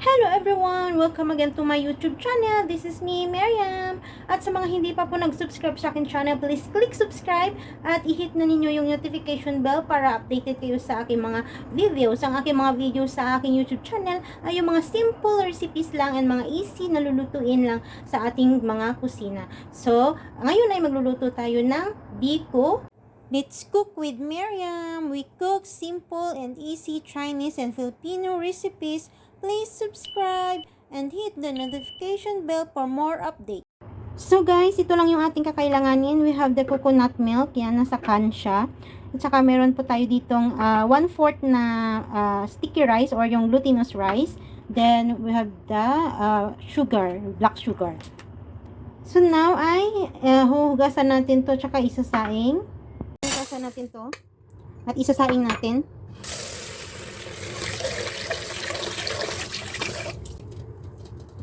Hello everyone! Welcome again to my YouTube channel. This is me, Miriam. At sa mga hindi pa po nag-subscribe sa akin channel, please click subscribe at i-hit na ninyo yung notification bell para updated kayo sa aking mga videos. Ang aking mga videos sa aking YouTube channel ay yung mga simple recipes lang and mga easy na lulutuin lang sa ating mga kusina. So, ngayon ay magluluto tayo ng Biko. Let's cook with Miriam. We cook simple and easy Chinese and Filipino recipes. Please subscribe and hit the notification bell for more updates. So guys, ito lang yung ating kakailanganin. We have the coconut milk. Yan, nasa can siya. At saka meron po tayo ditong 1/4 na sticky rice or yung glutinous rice. Then we have the sugar, black sugar. So now ay huhugasan natin to tsaka isasaing. Hugasan natin to at isasaing natin.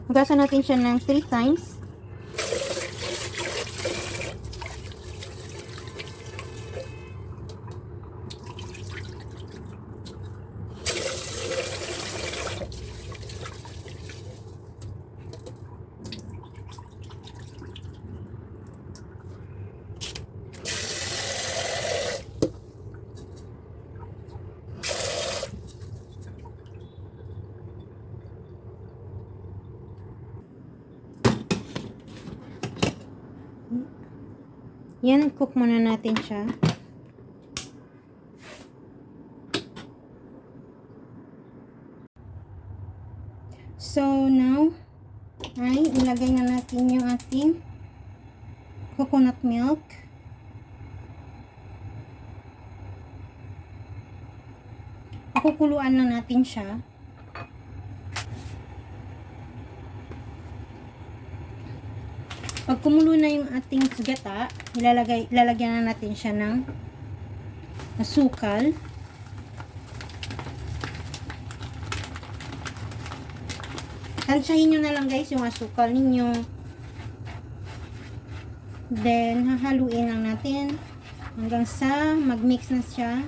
Hugasan natin siya ng 3 times. Yan, cook muna natin siya. So, now, ay ilagay na natin yung ating coconut milk. Pakukuluan na natin siya. Pag kumulo na yung ating gata, ilalagyan na natin siya ng asukal. Tansyahin nyo na lang guys yung asukal ninyo. Then, hahaluin lang natin hanggang sa mag-mix na siya.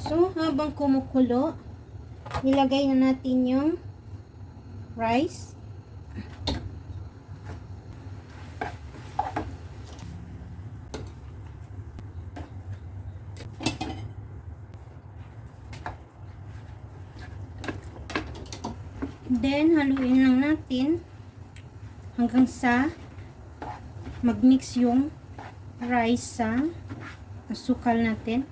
So, habang kumukulo, ilagay na natin yung rice. Then, haluin lang natin hanggang sa mag-mix yung rice sa asukal natin.